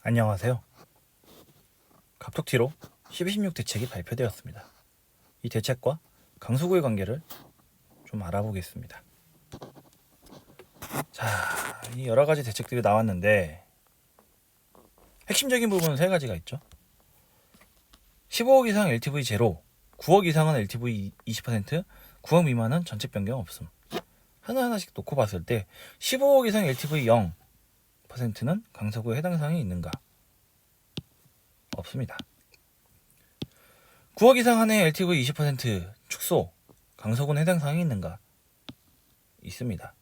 안녕하세요. 갑툭튀로 12.16 대책이 발표되었습니다. 이 대책과 강서구의 관계를 좀 알아보겠습니다. 자, 이 여러 가지 대책들이 나왔는데 핵심적인 부분은 세 가지가 있죠. 15억 이상 LTV 제로, 9억 이상은 LTV 20%, 9억 미만은 정책 변경 없음. 하나하나씩 놓고 봤을 때 15억 이상 LTV 0%는 강서구에 해당 사항이 있는가? 없습니다. 9억 이상 한해 LTV 20% 축소, 강서구는 해당 사항이 있는가? 있습니다.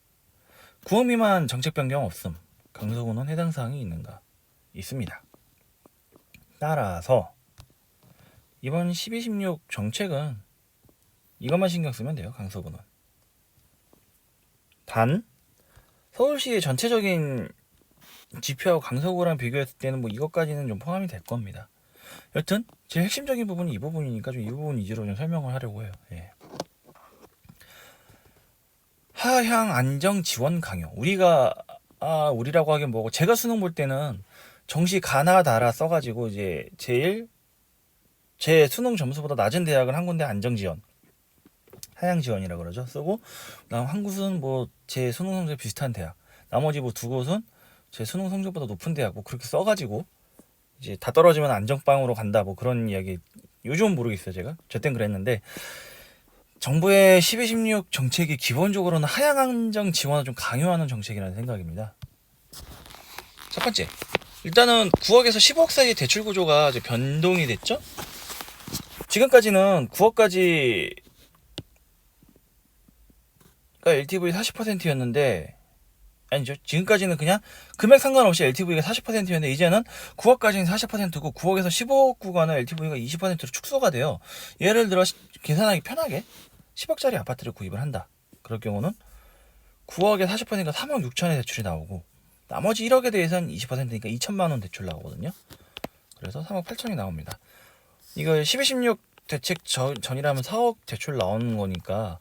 9억 미만 정책 변경 없음, 강서구는 해당 사항이 있는가? 있습니다. 따라서 이번 12.16 정책은 이것만 신경 쓰면 돼요. 강서구는. 단 서울시의 전체적인 지표하고 강서구랑 비교했을 때는 뭐 이것까지는 좀 포함이 될 겁니다. 여튼 제일 핵심적인 부분이 이 부분이니까 좀 이 부분 위주로 좀 설명을 하려고 해요. 예. 하향 안정 지원 강요. 우리라고 하긴 뭐고, 제가 수능 볼 때는 정시 가나다라 써가지고 이제 제 수능 점수보다 낮은 대학은 한 군데 안정 지원, 하향 지원이라 그러죠. 쓰고 그다음 한 곳은 뭐 제 수능 성적 비슷한 대학, 나머지 뭐 두 곳은 제 수능 성적보다 높은 대학, 뭐 그렇게 써가지고 이제 다 떨어지면 안정빵으로 간다, 뭐 그런 이야기. 요즘은 모르겠어요. 제가 저땐 그랬는데 정부의 12.16 정책이 기본적으로는 하향 안정 지원을 좀 강요하는 정책이라는 생각입니다. 첫 번째, 일단은 9억에서 10억 사이의 대출 구조가 이제 변동이 됐죠. 지금까지는 9억까지 LTV 40%였는데, 아니죠. 지금까지는 그냥 금액 상관없이 LTV가 40%였는데 이제는 9억까지는 40%고 9억에서 15억 구간은 LTV가 20%로 축소가 돼요. 예를 들어 계산하기 편하게 10억짜리 아파트를 구입을 한다. 그럴 경우는 9억에 40%니까 3억 6천의 대출이 나오고, 나머지 1억에 대해서는 20%니까 2천만 원 대출 나오거든요. 그래서 3억 8천이 나옵니다. 이거 12.16 대책 전이라면 4억 대출 나오는 거니까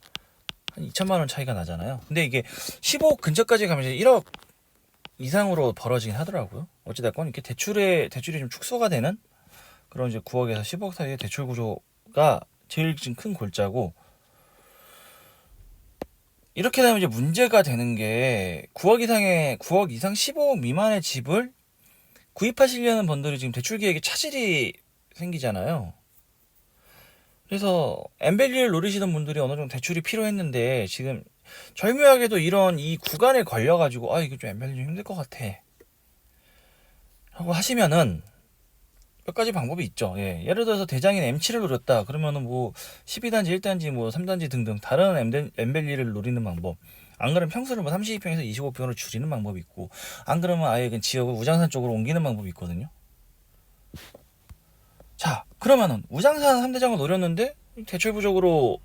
한 2천만 원 차이가 나잖아요. 근데 이게 15억 근처까지 가면 이제 1억 이상으로 벌어지긴 하더라고요. 어찌됐건 이렇게 대출이 좀 축소가 되는 그런 이제 9억에서 10억 사이의 대출 구조가 제일 지금 큰 골자고, 이렇게 되면 이제 문제가 되는 게 9억 이상 15억 미만의 집을 구입하시려는 분들이 지금 대출 계획에 차질이 생기잖아요. 그래서 엠벨리를 노리시던 분들이 어느 정도 대출이 필요했는데 지금 절묘하게도 이런 이 구간에 걸려가지고 이거 좀 엠벨리 좀 힘들 것 같아 하고 하시면은 몇 가지 방법이 있죠. 예를 들어서 대장인 M7을 노렸다 그러면은 뭐 12단지, 1단지, 뭐 3단지 등등 다른 엠벨리를 노리는 방법, 안 그러면 평수를 뭐 32평에서 25평으로 줄이는 방법이 있고, 안 그러면 아예 그 지역을 우장산 쪽으로 옮기는 방법이 있거든요. 자, 그러면은 우장산 3대장을 노렸는데 대출 부족으로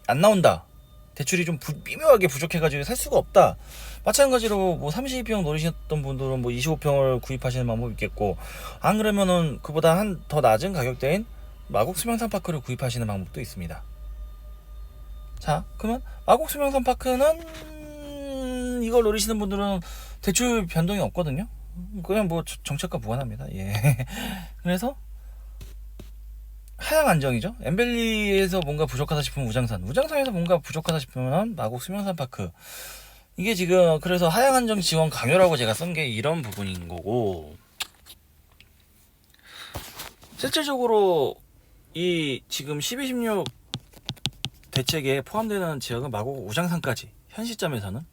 안 나온다, 대출이 좀 미묘하게 부족해가지고 살 수가 없다. 마찬가지로 뭐 32평 노리셨던 분들은 뭐 25평을 구입하시는 방법이 있겠고, 안 그러면은 그보다 한 더 낮은 가격대인 마곡 수명산파크를 구입하시는 방법도 있습니다. 자, 그러면 마곡 수명산파크는 이걸 노리시는 분들은 대출 변동이 없거든요. 그냥 뭐 정책과 무관합니다. 그래서 하향 안정이죠. 엠벨리에서 뭔가 부족하다 싶으면 우장산에서 뭔가 부족하다 싶으면 마곡 수명산파크. 이게 지금 그래서 하향 안정 지원 강요라고 제가 쓴 게 이런 부분인 거고, 실질적으로 이 지금 12.16 대책에 포함되는 지역은 마곡 우장산까지, 현 시점에서는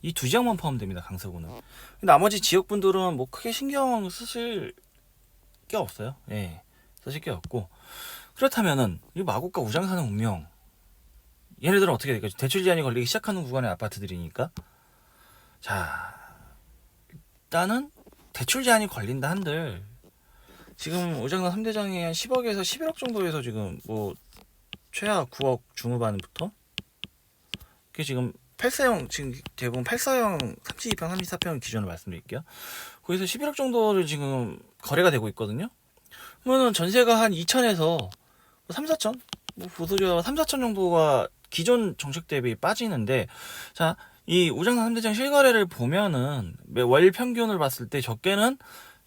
이 두 지역만 포함됩니다. 강서구는. 나머지 지역분들은 뭐 크게 신경 쓰실 게 없어요. 쓰실 게 없고, 그렇다면은 이 마곡과 우장산의 운명, 예를 들어 어떻게 될까요? 대출 제한이 걸리기 시작하는 구간의 아파트들이니까. 자, 일단은 대출 제한이 걸린다 한들 지금 우장산 3대장이 한 10억에서 11억 정도에서 지금 뭐 최하 9억 중후반부터, 그게 지금 8사형, 지금 대부분 8사형 32평 34평 기준으로 말씀드릴게요. 거기서 11억 정도를 지금 거래가 되고 있거든요. 그러면은 전세가 한 2천에서 3, 4천, 뭐 보수적으로 3, 4천 정도가 기존 정책 대비 빠지는데, 자, 이 우장산 3대장 실거래를 보면은 월 평균을 봤을 때 적게는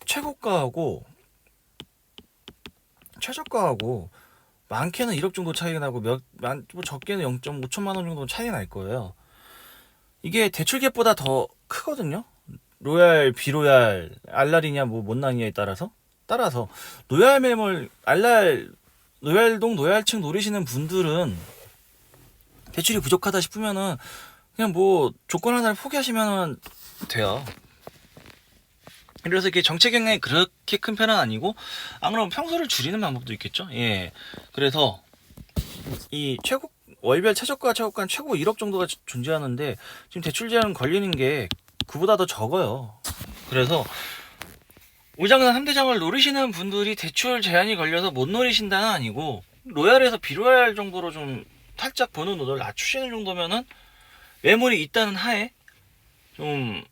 최고가하고 최저가하고 많게는 1억 정도 차이가 나고 뭐 적게는 0.5천만 원 정도 차이가 날 거예요. 이게 대출갭보다 더 크거든요. 로얄, 비로얄, 알랄이냐 뭐 못난이냐에 따라서 로얄 매물, 로얄동 로얄층 노리시는 분들은 대출이 부족하다 싶으면은 그냥 뭐 조건 하나를 포기하시면 돼요. 그래서 이게 정책 영향이 그렇게 큰 편은 아니고, 안 그러면 평소를 줄이는 방법도 있겠죠. 예. 그래서 이 월별 최저가 최고가 최고 1억 정도가 존재하는데 지금 대출 제한 걸리는 게 그보다 더 적어요. 그래서 우장산 3대장을 노리시는 분들이 대출 제한이 걸려서 못 노리신다는 아니고, 로얄에서 비로얄 정도로 좀 살짝 보는 노를 낮추시는 정도면은 매물이 있다는 하에 좀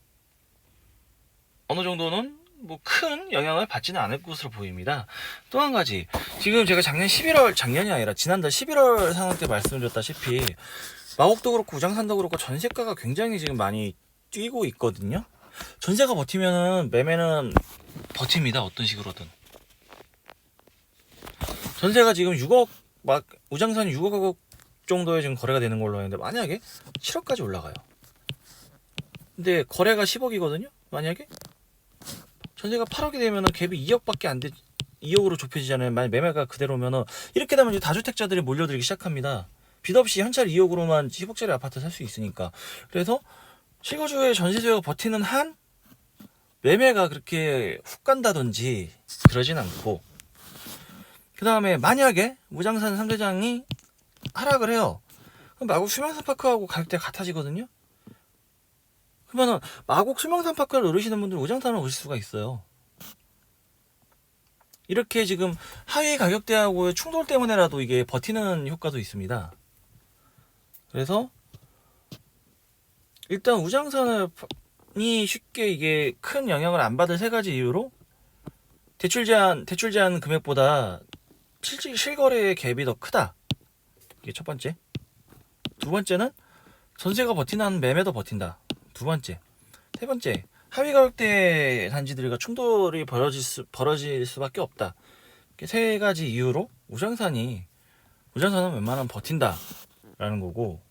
어느 정도는 뭐 큰 영향을 받지는 않을 것으로 보입니다. 또 한 가지, 지금 제가 작년이 아니라 지난달 11월 상황 때 말씀드렸다시피 마곡도 그렇고 우장산도 그렇고 전세가가 굉장히 지금 많이 뛰고 있거든요. 전세가 버티면은 매매는 버팁니다. 어떤 식으로든. 전세가 지금 6억, 우장산이 6억 정도에 지금 거래가 되는 걸로 하는데 만약에 7억까지 올라가요. 근데 거래가 10억이거든요. 만약에 전세가 8억이 되면은 갭이 2억밖에 안 돼. 2억으로 좁혀지잖아요. 만약 매매가 그대로면은 이렇게 되면 이제 다주택자들이 몰려들기 시작합니다. 빚 없이 현찰 2억으로만 10억짜리 아파트 살 수 있으니까. 그래서 실거주의 전세 수요가 버티는 한 매매가 그렇게 훅 간다든지 그러진 않고, 그 다음에 만약에 우장산 3대장이 하락을 해요. 그럼 마곡 수명산파크하고 가격대가 같아지거든요. 그러면은 마곡 수명산파크를 노리시는 분들 우장산을 오실 수가 있어요. 이렇게 지금 하위 가격대하고의 충돌 때문에라도 이게 버티는 효과도 있습니다. 그래서 일단 우장산이 쉽게 이게 큰 영향을 안 받을 세 가지 이유로, 대출 제한 금액보다 실거래의 갭이 더 크다. 이게 첫 번째. 두 번째는 전세가 버티는 매매도 버틴다. 두 번째. 세 번째, 하위 가격대 단지들과 충돌이 벌어질 수밖에 없다. 이렇게 세 가지 이유로 우장산은 웬만하면 버틴다라는 거고,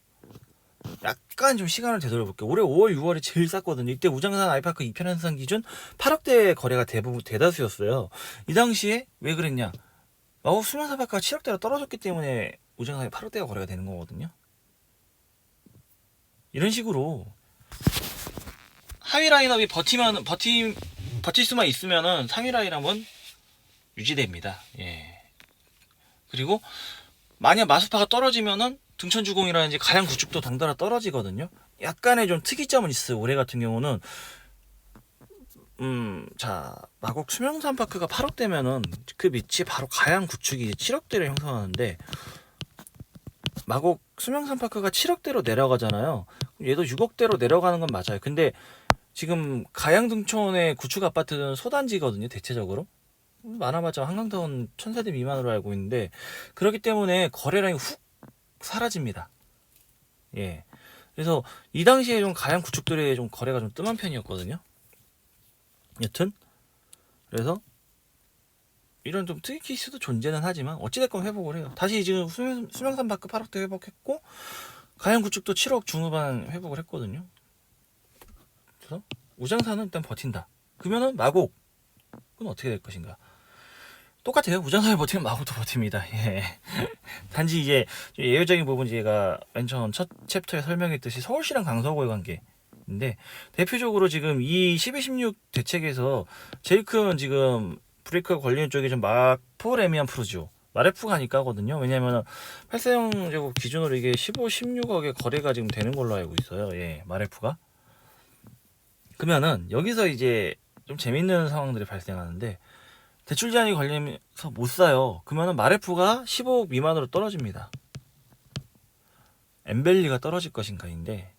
약간 좀 시간을 되돌아볼게요. 올해 5월, 6월이 제일 쌌거든요. 이때 우장산 아이파크 2편 현상 기준 8억대 거래가 대다수였어요. 이 당시에 왜 그랬냐? 마곡 수명사파크가 7억대로 떨어졌기 때문에 우장산이 8억대가 거래가 되는 거거든요. 이런 식으로 하위 라인업이 버틸 수만 있으면은 상위 라인업은 유지됩니다. 예. 그리고 만약 마수파가 떨어지면은 등천주공이라든지 가양 구축도 덩달아 떨어지거든요. 약간의 좀 특이점은 있어요. 올해 같은 경우는 마곡 수명산파크가 8억대면은 그 밑이 바로 가양 구축이 7억대를 형성하는데, 마곡 수명산파크가 7억대로 내려가잖아요. 얘도 6억대로 내려가는 건 맞아요. 근데 지금 가양 등촌의 구축 아파트는 소단지거든요. 대체적으로 많아봤자 한강타운 1000세대 미만으로 알고 있는데, 그렇기 때문에 거래량이 훅 사라집니다. 예. 그래서 이 당시에 좀 가양 구축들의 좀 거래가 좀 뜸한 편이었거든요. 여튼 그래서 이런 좀 특이 케이스도 존재는 하지만 어찌됐건 회복을 해요. 다시 지금 수명산파크 8억대 회복했고, 가양 구축도 7억 중후반 회복을 했거든요. 그래서 우장산은 일단 버틴다. 그러면은 마곡은 어떻게 될 것인가? 똑같아요. 우장산이 버티면 마곡도 버팁니다. 예. 단지 이제 예외적인 부분, 제가 맨 처음 첫 챕터에 설명했듯이 서울시랑 강서구의 관계인데, 대표적으로 지금 이 1216 대책에서 제일 큰 지금 브레이크가 걸리는 쪽이 좀 마포 레미안 푸르지오 마레프가 하니까거든요. 왜냐면 8세형제곱 기준으로 이게 15, 16억의 거래가 지금 되는 걸로 알고 있어요. 예, 마레프가. 그러면은 여기서 이제 좀 재밌는 상황들이 발생하는데, 대출 제한이 걸리면서 못 사요. 그러면은 마레프가 15억 미만으로 떨어집니다. 엠벨리가 떨어질 것인가인데,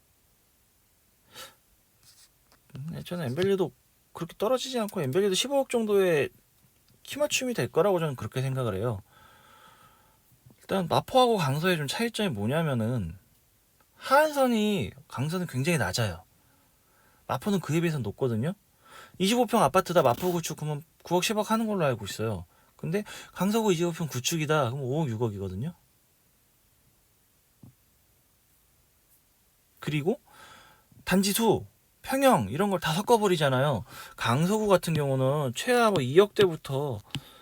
저는 엠벨리도 그렇게 떨어지지 않고 엠벨리도 15억 정도의 키맞춤이 될 거라고 저는 그렇게 생각을 해요. 일단 마포하고 강서의 좀 차이점이 뭐냐면은, 하한선이 강서는 굉장히 낮아요. 마포는 그에 비해서 높거든요. 25평 아파트다 마포 구축 그러면 9억 10억 하는 걸로 알고 있어요. 근데 강서구 25평 구축이다 그럼 5억 6억이거든요. 그리고 단지수 평형 이런 걸 다 섞어버리잖아요. 강서구 같은 경우는 최하 뭐 2억대부터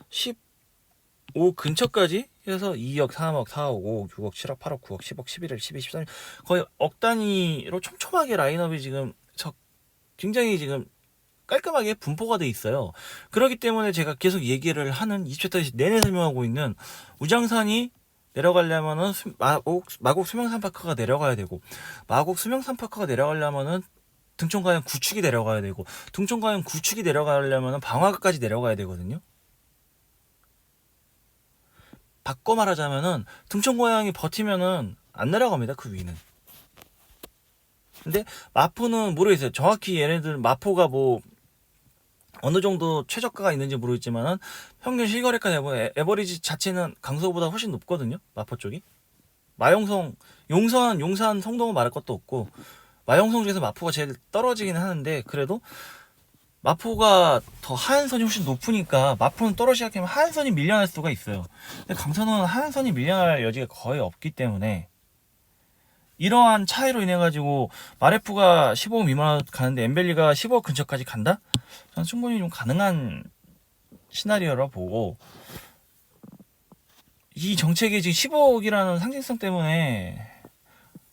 15 근처까지 해서 2억, 3억, 4억, 5억, 6억, 7억, 8억, 9억, 10억, 11억, 12, 13 거의 억 단위로 촘촘하게 라인업이 지금 굉장히 지금 깔끔하게 분포가 돼 있어요. 그렇기 때문에 제가 계속 얘기를 하는 20차 내내 설명하고 있는 우장산이 내려가려면은 마곡 수명산파크가 내려가야 되고, 마곡 수명산파크가 내려가려면은 등촌가연 구축이 내려가야 되고, 등촌가연 구축이 내려가려면은 방화까지 내려가야 되거든요. 바꿔 말하자면은 등촌고양이 버티면은 안 내려갑니다. 그 위는. 근데 마포는 모르겠어요. 정확히 얘네들 마포가 뭐 어느 정도 최저가가 있는지 모르겠지만은 평균 실거래가 에버리지 자체는 강서보다 훨씬 높거든요. 마포 쪽이. 마용성, 용산, 성동은 말할 것도 없고 마용성 중에서 마포가 제일 떨어지긴 하는데 그래도 마포가 더 하한선이 훨씬 높으니까 마포는 떨어지기 시작하면 하한선이 밀려날 수가 있어요. 근데 강서는 하한선이 밀려날 여지가 거의 없기 때문에 이러한 차이로 인해 가지고 마레프가 15억 미만 가는데 엠벨리가 15억 근처까지 간다? 저는 충분히 좀 가능한 시나리오라 보고 이 정책이 지금 15억이라는 상징성 때문에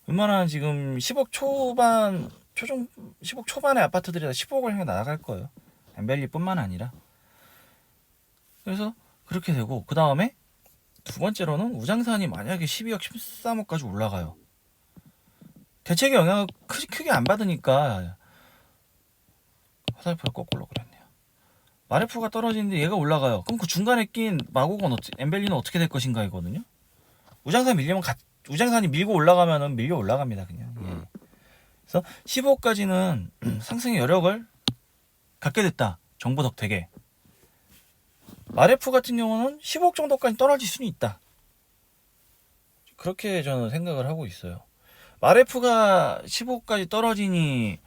웬만한 지금 10억 초반 10억 초반의 아파트들이 다 15억을 향해 나아갈 거예요. 엠벨리뿐만 아니라. 그래서 그렇게 되고 그 다음에 두 번째로는 우장산이 만약에 12억 13억까지 올라가요. 대책의 영향을 크게 안 받으니까 화살표가 거꾸로 그랬네요. 마레프가 떨어지는데 얘가 올라가요. 그럼 그 중간에 낀 마곡은 엠벨리는 어떻게 될 것인가 이거든요. 우장산이 밀고 올라가면은 밀려 올라갑니다 그냥. 그래서 15억까지는 상승의 여력을 갖게 됐다. 정부 덕택에. 마레프 같은 경우는 15억 정도까지 떨어질 수는 있다. 그렇게 저는 생각을 하고 있어요. 마레프가 15억까지 떨어지니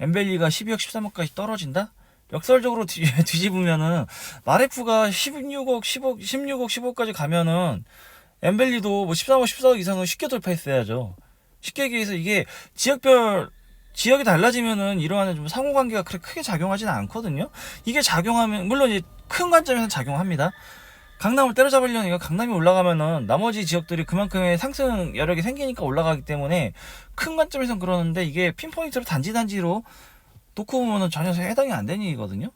엠벨리가 12억 13억까지 떨어진다? 역설적으로 뒤집으면은 마레프가 16억 10억 까지 가면은 엠벨리도 뭐 13억 14억 이상은 쉽게 돌파했어야죠. 쉽게 얘기해서 이게 지역이 달라지면은 이러한 좀 상호관계가 그렇게 크게 작용하지는 않거든요. 이게 작용하면 물론 이제 큰 관점에서 작용합니다. 강남을 때려잡으려니까 강남이 올라가면은 나머지 지역들이 그만큼의 상승 여력이 생기니까 올라가기 때문에 큰 관점에서는 그러는데 이게 핀포인트로 단지로 놓고 보면은 전혀 해당이 안 되는 일이거든요.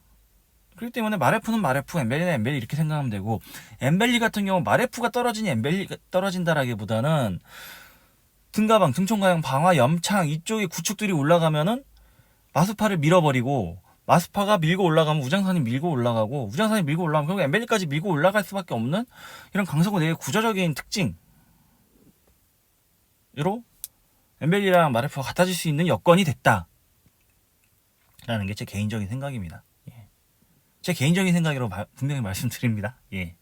그렇기 때문에 마레프는 마레프, 엠벨리는 엠벨리 이렇게 생각하면 되고 엠벨리 같은 경우 마레프가 떨어지니 엠벨리가 떨어진다라기보다는 등가방, 등촌가양, 방화, 염창 이쪽에 구축들이 올라가면은 마스파를 밀어버리고 마스파가 밀고 올라가면 우장산이 밀고 올라가고 우장산이 밀고 올라가면 결국 엠벨리까지 밀고 올라갈 수밖에 없는 이런 강서구 내의 구조적인 특징으로 엠벨리랑 마레프가 같아질 수 있는 여건이 됐다 라는 게 제 개인적인 생각입니다. 예. 제 개인적인 생각으로 분명히 말씀드립니다. 예.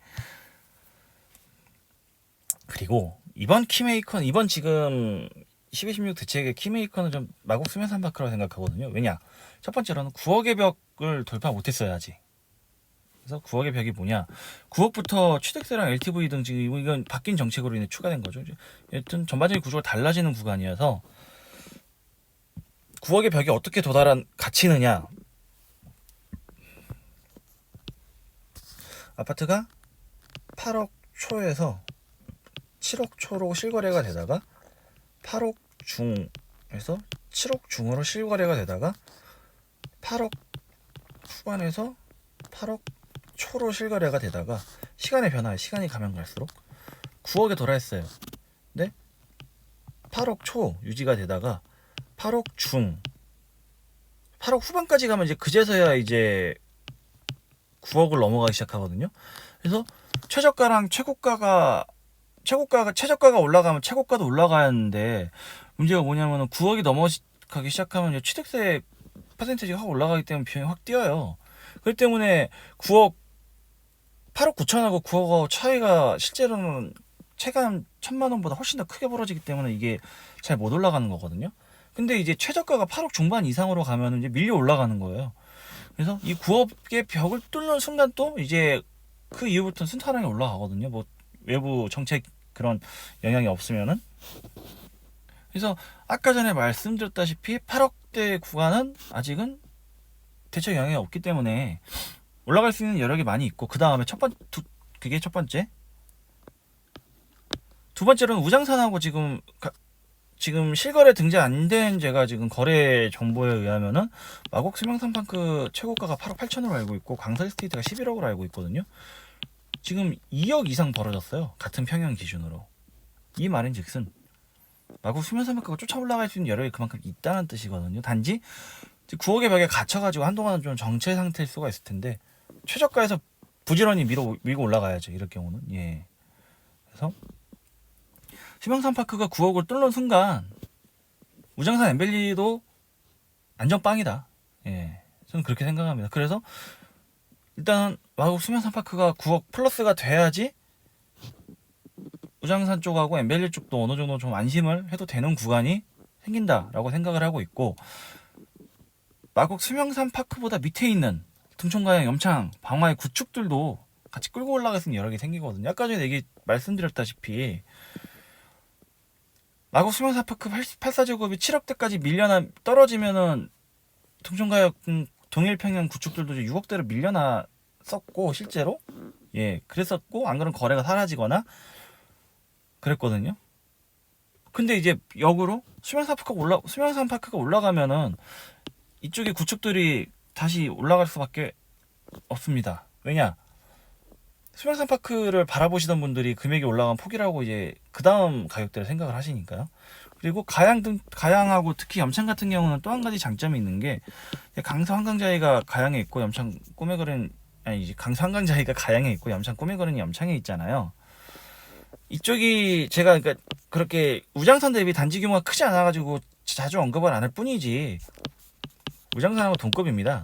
그리고 이번 지금 12.16 대책의 키메이커는 좀 마곡 수면산파크라고 생각하거든요. 왜냐? 첫 번째로는 9억의 벽을 돌파 못했어야지. 그래서 9억의 벽이 뭐냐? 9억부터 취득세랑 LTV 등 지금 이건 바뀐 정책으로 인해 추가된 거죠. 여튼 전반적인 구조가 달라지는 구간이어서 9억의 벽이 어떻게 갇히느냐? 아파트가 8억 초에서 7억 초로 실거래가 되다가 8억 중에서 7억 중으로 실거래가 되다가 8억 후반에서 8억 초로 실거래가 되다가 시간이 가면 갈수록 9억에 도달했어요. 근데 8억 초 유지가 되다가 8억 8억 후반까지 가면 이제 그제서야 이제 9억을 넘어가기 시작하거든요. 그래서 최저가랑 최고가가 올라가면 최고가도 올라가야 하는데 문제가 뭐냐면은 9억이 넘어가기 시작하면 취득세 퍼센티지가 확 올라가기 때문에 비용이 확 뛰어요. 그렇기 때문에 8억 9천하고 9억하고 차이가 실제로는 체감 1000만원보다 훨씬 더 크게 벌어지기 때문에 이게 잘 못 올라가는 거거든요. 근데 이제 최저가가 8억 중반 이상으로 가면 이제 밀려 올라가는 거예요. 그래서 이 9억의 벽을 뚫는 순간 또 이제 그 이후부터는 순탄하게 올라가거든요. 뭐 외부 정책 그런 영향이 없으면은. 그래서 아까 전에 말씀드렸다시피 8억대 구간은 아직은 대체 영향이 없기 때문에 올라갈 수 있는 여력이 많이 있고, 그 다음에 그게 첫 번째. 두 번째로는 우장산하고 지금 실거래 등재 안 된, 제가 지금 거래 정보에 의하면은 마곡 수명산파크 최고가가 8억 8천으로 알고 있고 강서 에스테이트가 11억으로 알고 있거든요. 지금 2억 이상 벌어졌어요. 같은 평형 기준으로. 이 말인즉슨 마곡 수명산파크가 쫓아 올라갈 수 있는 여력이 그만큼 있다는 뜻이거든요. 단지 9억의 벽에 갇혀가지고 한동안은 좀 정체 상태일 수가 있을 텐데, 최저가에서 부지런히 밀고 올라가야죠. 이럴 경우는. 예. 그래서 수명산파크가 9억을 뚫는 순간 우장산 엠벨리도 안정빵이다. 예. 저는 그렇게 생각합니다. 그래서 일단 마곡 수명산파크가 9억 플러스가 돼야지 우장산 쪽하고 엠벨리 쪽도 어느 정도 좀 안심을 해도 되는 구간이 생긴다라고 생각을 하고 있고, 마곡 수명산파크보다 밑에 있는 등촌가양, 염창, 방화의 구축들도 같이 끌고 올라갈 수 있는 여러 개 생기거든요. 아까 전에 말씀드렸다시피 마곡 수명산파크 84제곱이 7억대까지 떨어지면은 등촌가역 동일평양 구축들도 6억대로 밀려났었고, 실제로 예 그랬었고, 안 그러면 거래가 사라지거나 그랬거든요. 근데 이제 역으로 수명산파크가 올라가면은 이쪽의 구축들이 다시 올라갈 수밖에 없습니다. 왜냐? 수명산파크를 바라보시던 분들이 금액이 올라가면 포기라고 이제 그 다음 가격대를 생각을 하시니까요. 그리고 가양하고 특히 염창 같은 경우는 또 한 가지 장점이 있는 게, 강서 한강자리가 가양에 있고 염창 꼬매거린, 아니 이제 강서 한강자리가 가양에 있고 염창 꼬매거린이 염창에 있잖아요. 이쪽이 제가 그러니까 그렇게 우장산 대비 단지 규모가 크지 않아가지고 자주 언급을 안 할 뿐이지 우장산하고 동급입니다.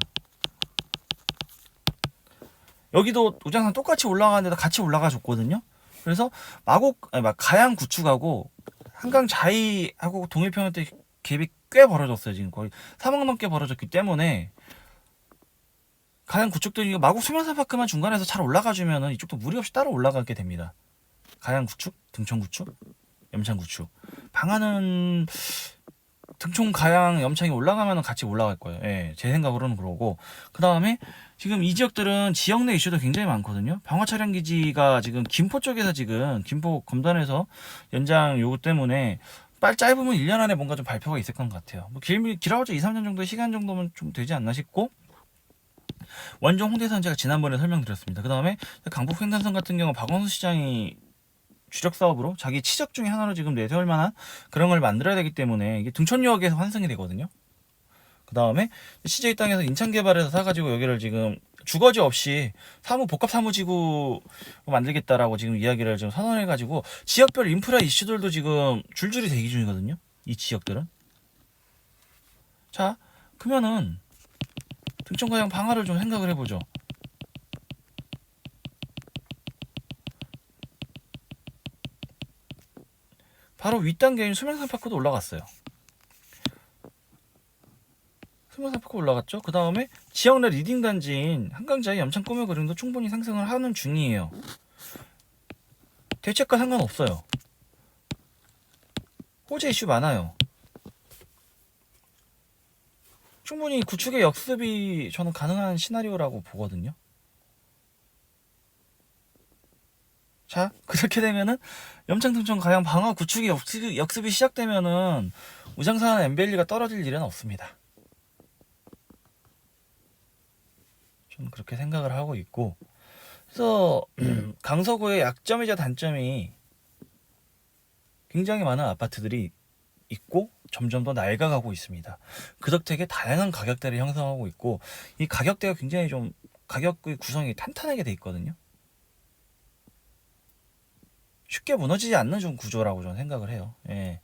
여기도 우장산 똑같이 올라가는데도 같이 올라가 줬거든요. 그래서 가양 구축하고 한강 자이하고 동일평형 때 갭이 꽤 벌어졌어요. 지금 거의 3억 넘게 벌어졌기 때문에 가양 구축들이 마곡 수명산파크만 중간에서 잘 올라가주면은 이쪽도 무리 없이 따로 올라가게 됩니다. 가양 구축, 등촌 구축, 염창 구축. 방안은 등촌, 가양, 염창이 올라가면 같이 올라갈 거예요. 예, 제 생각으로는 그러고. 그 다음에 지금 이 지역들은 지역 내 이슈도 굉장히 많거든요. 방화 차량 기지가 지금 김포 쪽에서 김포 검단에서 연장 요구 때문에 짧으면 1년 안에 뭔가 좀 발표가 있을 것 같아요. 뭐 길어봤자 2, 3년 정도의 시간 정도면 좀 되지 않나 싶고, 원종 홍대산 제가 지난번에 설명드렸습니다. 그 다음에 강북 횡단선 같은 경우 박원순 시장이 주력 사업으로 자기 치적 중에 하나로 지금 내세울 만한 그런 걸 만들어야 되기 때문에 이게 등촌역에서 환승이 되거든요. 그 다음에 CJ 땅에서 인천 개발해서 사가지고 여기를 지금 주거지 없이 복합 사무지구 만들겠다라고 지금 이야기를 좀 선언해가지고 지역별 인프라 이슈들도 지금 줄줄이 대기 중이거든요. 이 지역들은. 자, 그러면은 등촌가양 방화를 좀 생각을 해보죠. 바로 윗단계인 수명산파크도 올라갔어요. 수명산파크 올라갔죠. 그 다음에 지역 내 리딩 단지인 한강자의 염창 꼬매그림도 충분히 상승을 하는 중이에요. 대책과 상관없어요. 호재 이슈 많아요. 충분히 구축의 역습이 저는 가능한 시나리오라고 보거든요. 자, 그렇게 되면은 염창, 등촌, 가양, 방화 구축의 역습이 시작되면은 우장산 엠벨리가 떨어질 일은 없습니다. 저는 그렇게 생각을 하고 있고, 그래서 강서구의 약점이자 단점이 굉장히 많은 아파트들이 있고 점점 더 낡아가고 있습니다. 그 덕택에 다양한 가격대를 형성하고 있고, 이 가격대가 굉장히 좀 가격의 구성이 탄탄하게 돼 있거든요. 쉽게 무너지지 않는 좀 구조라고 저는 생각을 해요. 예.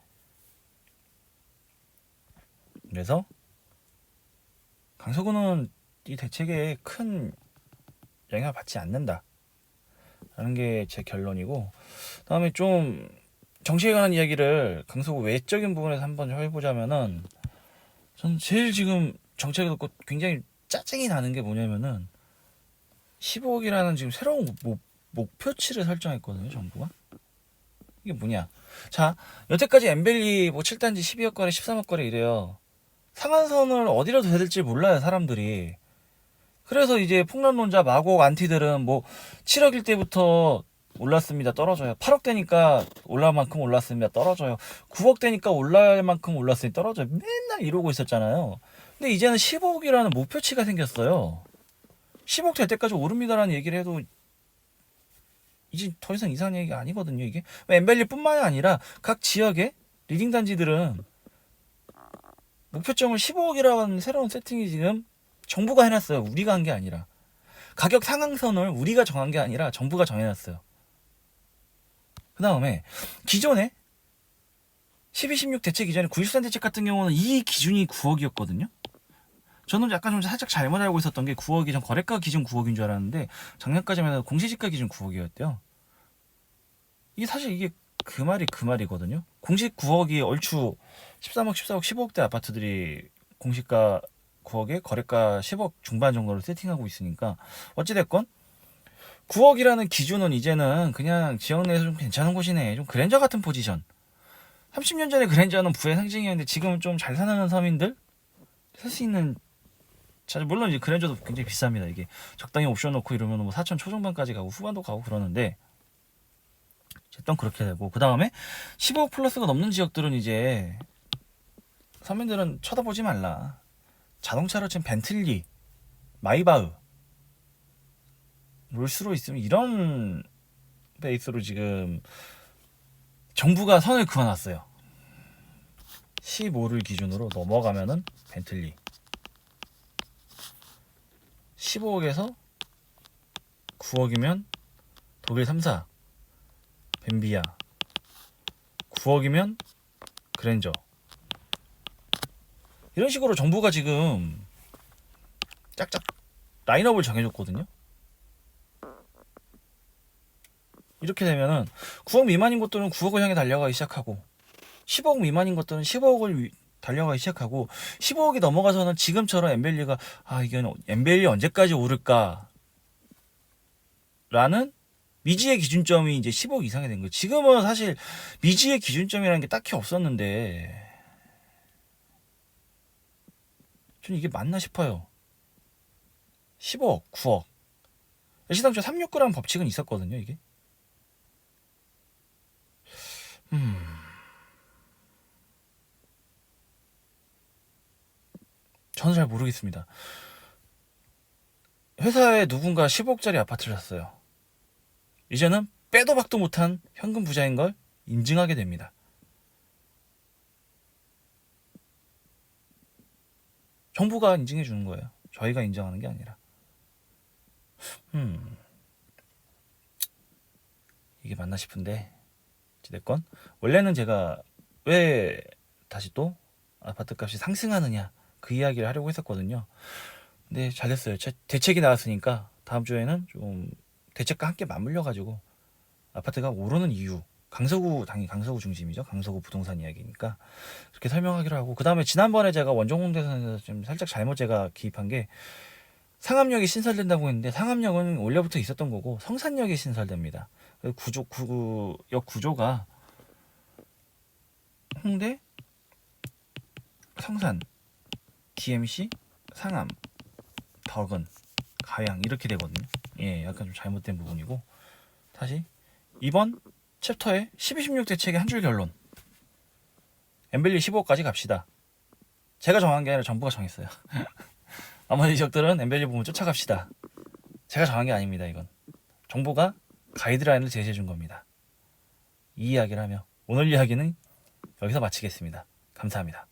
그래서 강서구는 이 대책에 큰 영향을 받지 않는다. 라는 게 제 결론이고, 다음에 좀 정치에 관한 이야기를 강서구 외적인 부분에서 한번 해보자면은, 저는 제일 지금 정책을 듣고 굉장히 짜증이 나는 게 뭐냐면은 15억이라는 지금 새로운 목표치를 설정했거든요, 정부가. 이게 뭐냐? 자, 여태까지 엠벨리 뭐 7단지 12억 거래, 13억 거래 이래요. 상한선을 어디로 둬야 될지 몰라요, 사람들이. 그래서 이제 폭락론자 마곡 안티들은 뭐 7억일 때부터 올랐습니다, 떨어져요. 8억 되니까 올라올 만큼 올랐습니다, 떨어져요. 9억 되니까 올라갈 만큼 올랐으니 떨어져요. 맨날 이러고 있었잖아요. 근데 이제는 15억이라는 목표치가 생겼어요. 10억 될 때까지 오릅니다라는 얘기를 해도 이제 더 이상 이상한 얘기가 아니거든요, 이게. 엠벨리뿐만이 아니라 각 지역의 리딩 단지들은 목표점을 15억이라는 새로운 세팅이 지금 정부가 해놨어요. 우리가 한 게 아니라. 가격 상한선을 우리가 정한 게 아니라 정부가 정해놨어요. 그 다음에 기존에 12, 16 대책 이전에 93 대책 같은 경우는 이 기준이 9억이었거든요. 저는 약간 좀 살짝 잘못 알고 있었던 게 9억이 전 거래가 기준 9억인 줄 알았는데 작년까지만 해도 공시지가 기준 9억이었대요. 이게 사실 이게 그 말이거든요. 공식 9억이 얼추 13억, 14억, 15억대 아파트들이 공시가 9억에 거래가 10억 중반 정도로 세팅하고 있으니까 어찌됐건 9억이라는 기준은 이제는 그냥 지역 내에서 좀 괜찮은 곳이네. 좀 그랜저 같은 포지션. 30년 전에 그랜저는 부의 상징이었는데 지금은 좀 잘 사는 서민들 살 수 있는, 물론 이제 그랜저도 굉장히 비쌉니다. 이게 적당히 옵션 넣고 이러면 뭐 4천 초중반까지 가고 후반도 가고 그러는데 어쨌든 그렇게 되고, 그 다음에 15억 플러스가 넘는 지역들은 이제 서민들은 쳐다보지 말라. 자동차로 지금 벤틀리, 마이바흐, 롤스로이스 이런 베이스로 지금 정부가 선을 그어놨어요. 15를 기준으로 넘어가면은 벤틀리, 15억에서 9억이면 독일 3사, 벤비아, 9억이면 그랜저. 이런 식으로 정부가 지금 짝짝 라인업을 정해줬거든요. 이렇게 되면은 9억 미만인 것들은 9억을 향해 달려가기 시작하고 15억 미만인 것들은 15억을 달려가기 시작하고 15억이 넘어가서는 지금처럼 엠벨리가 이건 엠벨리 언제까지 오를까 라는 미지의 기준점이 이제 10억 이상이 된 거예요. 지금은 사실 미지의 기준점이라는 게 딱히 없었는데 저는 이게 맞나 싶어요. 15억, 9억. 시당초 369라는 법칙은 있었거든요, 이게. 저는 잘 모르겠습니다. 회사에 누군가 10억짜리 아파트를 샀어요. 이제는 빼도 박도 못한 현금 부자인 걸 인증하게 됩니다. 정부가 인증해 주는 거예요. 저희가 인정하는 게 아니라. 이게 맞나 싶은데 어찌됐건 원래는 제가 왜 다시 또 아파트 값이 상승하느냐 그 이야기를 하려고 했었거든요. 근데 잘 됐어요. 대책이 나왔으니까 다음 주에는 좀 대책과 함께 맞물려가지고 아파트가 오르는 이유, 당연히 강서구 중심이죠. 강서구 부동산 이야기니까 그렇게 설명하기로 하고, 그 다음에 지난번에 제가 원종공대선에서 좀 살짝 잘못 제가 기입한 게 상암역이 신설된다고 했는데 상암역은 원래부터 있었던 거고 성산역이 신설됩니다. 역 구조가 홍대, 성산, DMC, 상암, 덕은, 가양 이렇게 되거든요. 예, 약간 좀 잘못된 부분이고, 다시 이번 챕터의 12, 16 대책의 한 줄 결론. 엠벨리 15억까지 갑시다. 제가 정한 게 아니라 정부가 정했어요. 나머지 지역들은 엠벨리 부분 쫓아갑시다. 제가 정한 게 아닙니다. 이건 정부가 가이드라인을 제시해 준 겁니다. 이 이야기를 하며 오늘 이야기는 여기서 마치겠습니다. 감사합니다.